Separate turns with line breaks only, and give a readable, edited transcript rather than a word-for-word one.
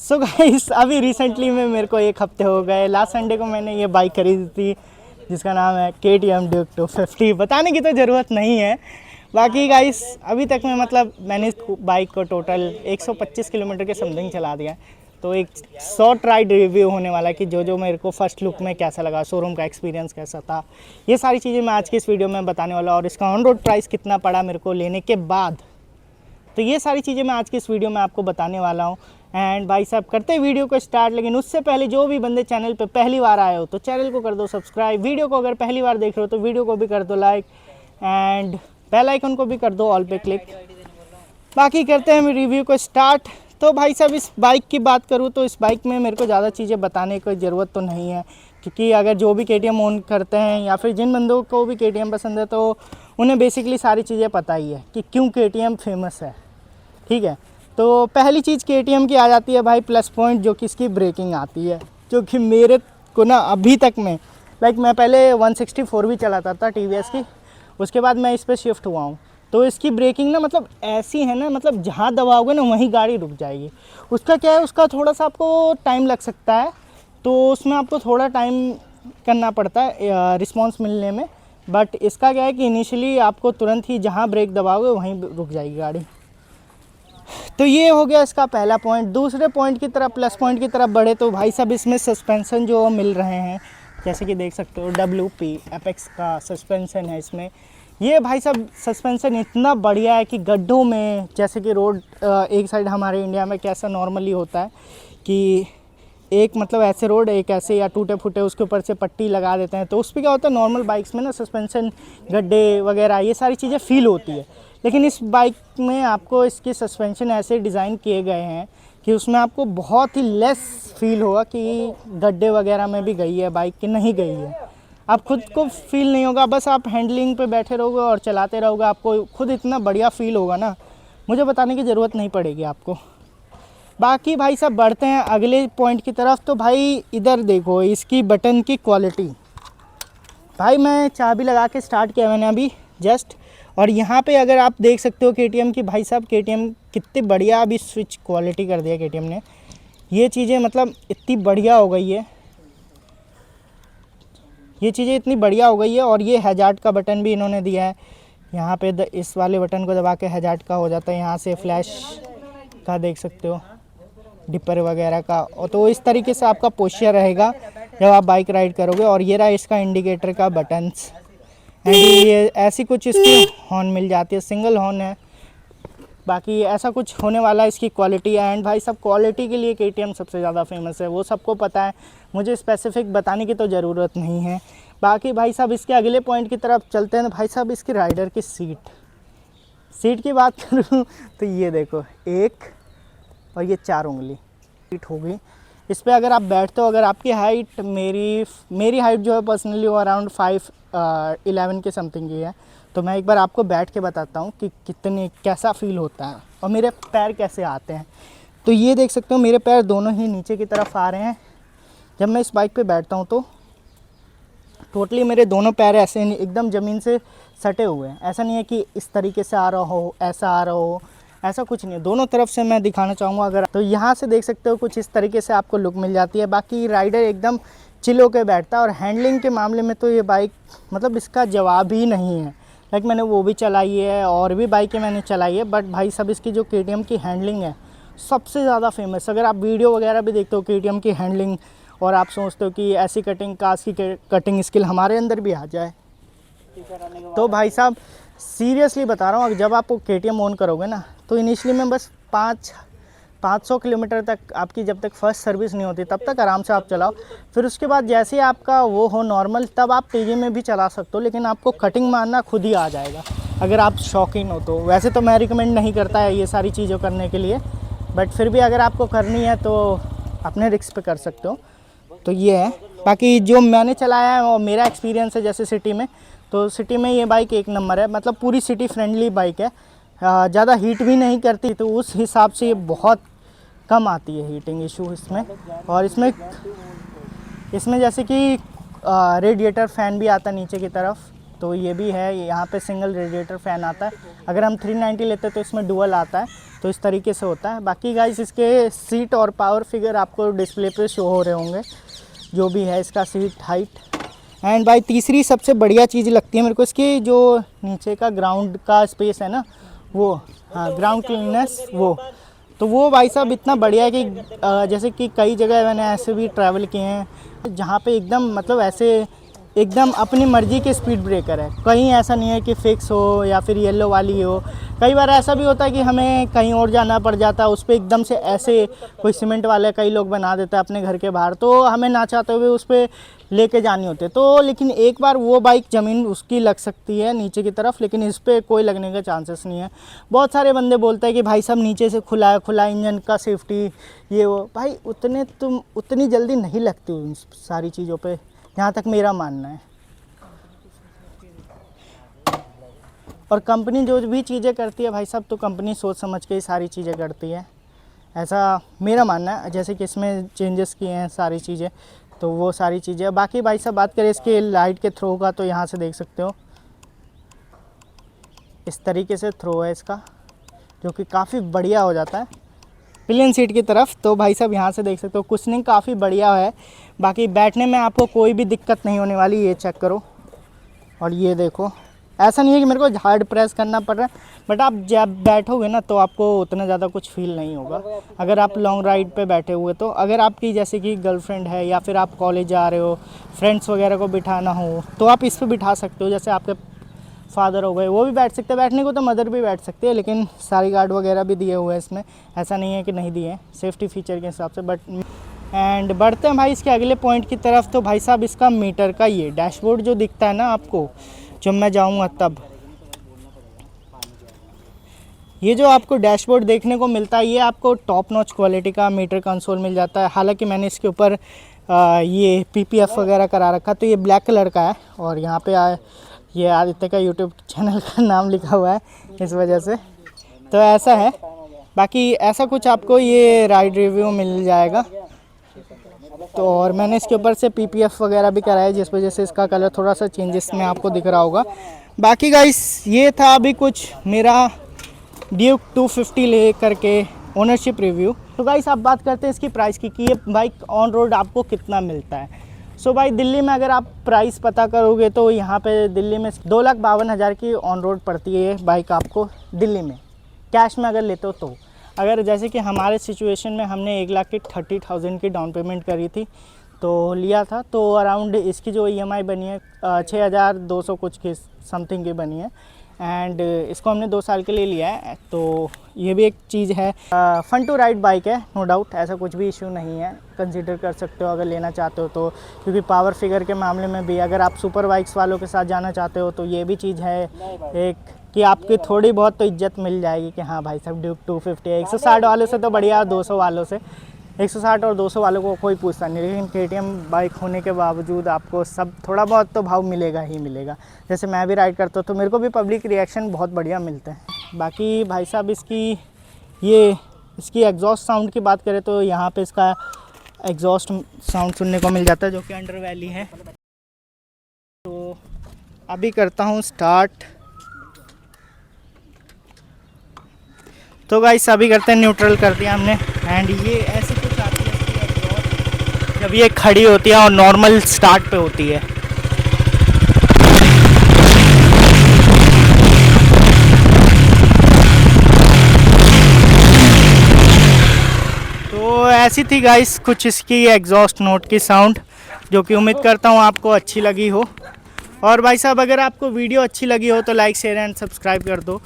So guys अभी recently में मेरे को 1 हफ्ते हो गए, लास्ट संडे को मैंने ये बाइक खरीदी थी जिसका नाम है KTM ड्यूक 250। बताने की तो ज़रूरत नहीं है। बाकी गाइस अभी तक में मतलब मैंने इस बाइक को टोटल 125 किलोमीटर के समथिंग चला दिया। तो एक शॉर्ट राइड रिव्यू होने वाला है कि जो मेरे को फर्स्ट लुक में कैसा लगा, शोरूम का एक्सपीरियंस कैसा था, ये सारी चीज़ें मैं आज की इस वीडियो में बताने वाला हूँ। और इसका ऑन रोड प्राइस कितना पड़ा मेरे को लेने के बाद, तो ये सारी चीज़ें मैं आज की इस वीडियो में आपको बताने वाला हूँ। एंड भाई साहब करते हैं वीडियो को स्टार्ट, लेकिन उससे पहले जो भी बंदे चैनल पे पहली बार आए हो तो चैनल को कर दो सब्सक्राइब, वीडियो को अगर पहली बार देख रहे हो तो वीडियो को भी कर दो लाइक, एंड बेल आइकन को भी कर दो ऑल पे क्लिक। बाकी करते हैं हम रिव्यू को स्टार्ट। तो भाई साहब इस बाइक की बात करूँ तो इस बाइक में मेरे को ज़्यादा चीज़ें बताने की ज़रूरत तो नहीं है, क्योंकि अगर जो भी KTM ओन करते हैं या फिर जिन बंदों को भी KTM पसंद है तो उन्हें बेसिकली सारी चीज़ें पता ही है कि क्यों KTM फेमस है। ठीक है, तो पहली चीज़ KTM की आ जाती है भाई प्लस पॉइंट, जो कि इसकी ब्रेकिंग आती है, जो कि मेरे को ना अभी तक में मैं पहले 164 भी चलाता था TVS की, उसके बाद मैं इस पर शिफ्ट हुआ हूँ। तो इसकी ब्रेकिंग ना मतलब ऐसी है ना, मतलब जहाँ दबाओगे ना वहीं गाड़ी रुक जाएगी। उसका क्या है, उसका थोड़ा सा आपको टाइम लग सकता है, तो उसमें आपको थोड़ा टाइम करना पड़ता है रिस्पॉन्स मिलने में। बट इसका क्या है कि इनिशियली आपको तुरंत ही जहाँ ब्रेक दबाओगे वहीं रुक जाएगी गाड़ी। तो ये हो गया इसका पहला पॉइंट। दूसरे पॉइंट की तरफ, प्लस पॉइंट की तरफ बढ़े तो भाई साहब इसमें सस्पेंसन जो मिल रहे हैं, जैसे कि देख सकते हो WP एपेक्स का सस्पेंसन है इसमें। ये भाई साहब सस्पेंसन इतना बढ़िया है कि गड्ढों में, जैसे कि रोड एक साइड हमारे इंडिया में कैसा नॉर्मली होता है कि एक मतलब ऐसे रोड, एक ऐसे या टूटे फूटे, उसके ऊपर से पट्टी लगा देते हैं, तो उस पर क्या होता है नॉर्मल बाइक्स में ना सस्पेंसन गड्ढे वगैरह ये सारी चीज़ें फील होती है। लेकिन इस बाइक में आपको इसके सस्पेंशन ऐसे डिज़ाइन किए गए हैं कि उसमें आपको बहुत ही लेस फील होगा कि गड्ढे वगैरह में भी गई है बाइक कि नहीं गई है। आप खुद को फील नहीं होगा, बस आप हैंडलिंग पे बैठे रहोगे और चलाते रहोगे, आपको खुद इतना बढ़िया फील होगा ना, मुझे बताने की ज़रूरत नहीं पड़ेगी आपको। बाकी भाई साहब बढ़ते हैं अगले पॉइंट की तरफ। तो भाई इधर देखो इसकी बटन की क्वालिटी। भाई मैं चाबी लगा के स्टार्ट किया मैंने अभी जस्ट, और यहाँ पे अगर आप देख सकते हो KTM की, भाई साहब KTM कितनी बढ़िया अभी स्विच क्वालिटी कर दिया KTM ने। ये चीज़ें मतलब इतनी बढ़िया हो गई है, ये चीज़ें इतनी बढ़िया हो गई है। और ये हैजार्ड का बटन भी इन्होंने दिया है यहाँ पे, इस वाले बटन को दबा के हैजार्ड का हो जाता है, यहाँ से फ्लैश का देख सकते हो, डिपर वगैरह का। और तो इस तरीके से आपका पोस्चर रहेगा जब आप बाइक राइड करोगे। और ये रहा इसका इंडिकेटर का बटन्स, एंड ये ऐसी कुछ इसकी हॉर्न मिल जाती है, सिंगल हॉर्न है। बाकी ऐसा कुछ होने वाला है इसकी क्वालिटी। एंड भाई सब क्वालिटी के लिए KTM सबसे ज़्यादा फेमस है, वो सबको पता है, मुझे स्पेसिफिक बताने की तो ज़रूरत नहीं है। बाकी भाई साहब इसके अगले पॉइंट की तरफ चलते हैं। भाई साहब इसकी राइडर की सीट की बात करूँ तो ये देखो 1 और ये 4 उंगली सीट हो गई इस पर। अगर आप बैठते हो, अगर आपकी हाइट, मेरी हाइट जो है पर्सनली वो अराउंड 5'11" के समथिंग की है, तो मैं एक बार आपको बैठ के बताता हूँ कि कैसा फील होता है और मेरे पैर कैसे आते हैं। तो ये देख सकते हो मेरे पैर दोनों ही नीचे की तरफ आ रहे हैं जब मैं इस बाइक पे बैठता हूँ। तो टोटली मेरे दोनों पैर ऐसे नहीं, एकदम ज़मीन से सटे हुए हैं। ऐसा नहीं है कि इस तरीके से आ रहा हो, ऐसा आ रहा हो, ऐसा कुछ नहीं है। दोनों तरफ से मैं दिखाना चाहूँगा अगर, तो यहाँ से देख सकते हो कुछ इस तरीके से आपको लुक मिल जाती है। बाकी राइडर एकदम चिल होकर बैठता है। और हैंडलिंग के मामले में तो ये बाइक मतलब इसका जवाब ही नहीं है। मैंने वो भी चलाई है और भी बाइकें मैंने चलाई है, बट भाई सब इसकी जो KTM की हैंडलिंग है सबसे ज़्यादा फेमस। अगर आप वीडियो वगैरह भी देखते हो KTM की हैंडलिंग और आप सोचते हो कि ऐसी कटिंग, कास्ट की कटिंग स्किल हमारे अंदर भी आ जाए, तो भाई साहब सीरियसली बता रहा हूँ, जब आप KTM ओन करोगे ना तो इनिशियली में बस 500 किलोमीटर तक आपकी, जब तक फर्स्ट सर्विस नहीं होती तब तक आराम से आप चलाओ। फिर उसके बाद जैसे ही आपका वो हो नॉर्मल, तब आप तेज़ी में भी चला सकते हो, लेकिन आपको कटिंग मारना खुद ही आ जाएगा अगर आप शौकीन हो तो। वैसे तो मैं रिकमेंड नहीं करता है ये सारी चीज़ों करने के लिए, बट फिर भी अगर आपको करनी है तो अपने रिस्क पे कर सकते हो। तो ये है। बाकी जो मैंने चलाया है और मेरा एक्सपीरियंस है, जैसे सिटी में, तो सिटी में ये बाइक एक नंबर है, मतलब पूरी सिटी फ्रेंडली बाइक है। ज़्यादा हीट भी नहीं करती, तो उस हिसाब से ये बहुत कम आती है हीटिंग इशू इसमें। और इसमें जैसे कि रेडिएटर फ़ैन भी आता है नीचे की तरफ, तो ये भी है। यहाँ पे सिंगल रेडिएटर फ़ैन आता है। अगर हम 390 लेते हैं तो इसमें डुअल आता है, तो इस तरीके से होता है। बाकी गाइस इसके सीट और पावर फिगर आपको डिस्प्ले पे शो हो रहे होंगे, जो भी है इसका सीट हाइट। एंड भाई तीसरी सबसे बढ़िया चीज़ लगती है मेरे को इसकी, जो नीचे का ग्राउंड का स्पेस है ना, वो हाँ ग्राउंड क्लीननेस, वो भाई साहब इतना बढ़िया है कि जैसे कि कई जगह मैंने ऐसे भी ट्रैवल किए हैं जहाँ पे एकदम मतलब ऐसे एकदम अपनी मर्ज़ी के स्पीड ब्रेकर है। कहीं ऐसा नहीं है कि फ़िक्स हो या फिर येलो वाली हो। कई बार ऐसा भी होता है कि हमें कहीं और जाना पड़ जाता है, उस पर एकदम से ऐसे कोई सीमेंट वाले कई लोग बना देता है अपने घर के बाहर, तो हमें ना चाहते हुए उस पर लेके जानी होती है। तो लेकिन एक बार वो बाइक ज़मीन उसकी लग सकती है नीचे की तरफ, लेकिन इस पर कोई लगने का चांसेस नहीं है। बहुत सारे बंदे बोलते हैं कि भाई साहब नीचे से खुला इंजन का सेफ्टी ये वो, भाई उतनी जल्दी नहीं लगती उन सारी चीज़ों पे, जहाँ तक मेरा मानना है। और कंपनी जो भी चीज़ें करती है भाई साहब, तो कंपनी सोच समझ के ही सारी चीज़ें करती है, ऐसा मेरा मानना है। जैसे कि इसमें चेंजेस किए हैं सारी चीज़ें, तो वो सारी चीज़ें। बाकी भाई साहब बात करें इसके लाइट के थ्रो का, तो यहाँ से देख सकते हो इस तरीके से थ्रो है इसका, जो कि काफ़ी बढ़िया हो जाता है पिलियन सीट की तरफ। तो भाई साहब यहाँ से देख सकते हो कुशनिंग काफ़ी बढ़िया है। बाकी बैठने में आपको कोई भी दिक्कत नहीं होने वाली, ये चेक करो। और ये देखो, ऐसा नहीं है कि मेरे को हार्ड प्रेस करना पड़ रहा है, बट आप जब बैठोगे ना तो आपको उतना ज़्यादा कुछ फील नहीं होगा अगर आप लॉन्ग राइड पे बैठे हुए। तो अगर आपकी जैसे कि गर्लफ्रेंड है या फिर आप कॉलेज जा रहे हो, फ्रेंड्स वगैरह को बिठाना हो, तो आप इस पर बिठा सकते हो। जैसे आपके फादर हो गए, वो भी बैठ सकते हैं, बैठने को तो मदर भी बैठ सकते हैं, लेकिन सारी गार्ड वगैरह भी दिए हुए हैं इसमें, ऐसा नहीं है कि नहीं दिए हैं सेफ्टी फीचर के हिसाब से। बट एंड बढ़ते हैं भाई इसके अगले पॉइंट की तरफ। तो भाई साहब इसका मीटर का ये डैशबोर्ड जो दिखता है ना आपको, जब मैं जाऊंगा तब ये जो आपको डैशबोर्ड देखने को मिलता है, ये आपको टॉप नॉच क्वालिटी का मीटर कंसोल मिल जाता है। हालांकि मैंने इसके ऊपर ये PPF वगैरह करा रखा, तो ये ब्लैक कलर का है। और यहाँ पे ये आदित्य का यूट्यूब चैनल का नाम लिखा हुआ है इस वजह से, तो ऐसा है। बाकी ऐसा कुछ आपको ये राइड रिव्यू मिल जाएगा। तो और मैंने इसके ऊपर से PPF वगैरह भी कराया, जिस वजह से इसका कलर थोड़ा सा चेंजेस में आपको दिख रहा होगा। बाकी गाइस ये था अभी कुछ मेरा ड्यूक 250 ले करके ओनरशिप रिव्यू। तो गाइस अब बात करते हैं इसकी प्राइस की, कि ये बाइक ऑन रोड आपको कितना मिलता है। सो भाई दिल्ली में अगर आप प्राइस पता करोगे तो यहाँ पे दिल्ली में 2,52,000 की ऑन रोड पड़ती है ये बाइक आपको दिल्ली में, कैश में अगर लेते हो तो। अगर जैसे कि हमारे सिचुएशन में हमने 1,30,000 की डाउन पेमेंट करी थी तो लिया था, तो अराउंड इसकी जो EMI बनी है 6,200 कुछ की समथिंग की बनी है। एंड इसको हमने 2 साल के लिए लिया है, तो ये भी एक चीज़ है। फन टू राइड बाइक है नो डाउट, ऐसा कुछ भी इशू नहीं है, कंसीडर कर सकते हो अगर लेना चाहते हो तो। क्योंकि पावर फिगर के मामले में भी अगर आप सुपर बाइक्स वालों के साथ जाना चाहते हो तो ये भी चीज़ है एक, कि आपकी थोड़ी बहुत तो इज्जत मिल जाएगी कि हाँ भाई साहब ड्यूक 250 है। 160 वालों से तो बढ़िया 200 वालों से, 160 और 200 वालों को कोई पूछता नहीं, लेकिन KTM बाइक होने के बावजूद आपको सब थोड़ा बहुत तो भाव मिलेगा ही मिलेगा। जैसे मैं भी राइड करता हूँ तो मेरे को भी पब्लिक रिएक्शन बहुत बढ़िया मिलते हैं। बाकी भाई साहब इसकी एग्जॉस्ट साउंड की बात करें तो यहाँ पे इसका एग्जॉस्ट साउंड सुनने को मिल जाता है, जो कि अंडर वैली है। तो अभी करता हूँ स्टार्ट। तो गाइस अभी करते हैं न्यूट्रल कर दिया हमने। एंड ये ऐसे कुछ आती है इसकी एग्जॉस्ट जब ये खड़ी होती है और नॉर्मल स्टार्ट पे होती है। तो ऐसी थी गाइस कुछ इसकी एग्जॉस्ट नोट की साउंड, जो कि उम्मीद करता हूँ आपको अच्छी लगी हो। और भाई साहब अगर आपको वीडियो अच्छी लगी हो तो लाइक शेयर एंड सब्सक्राइब कर दो।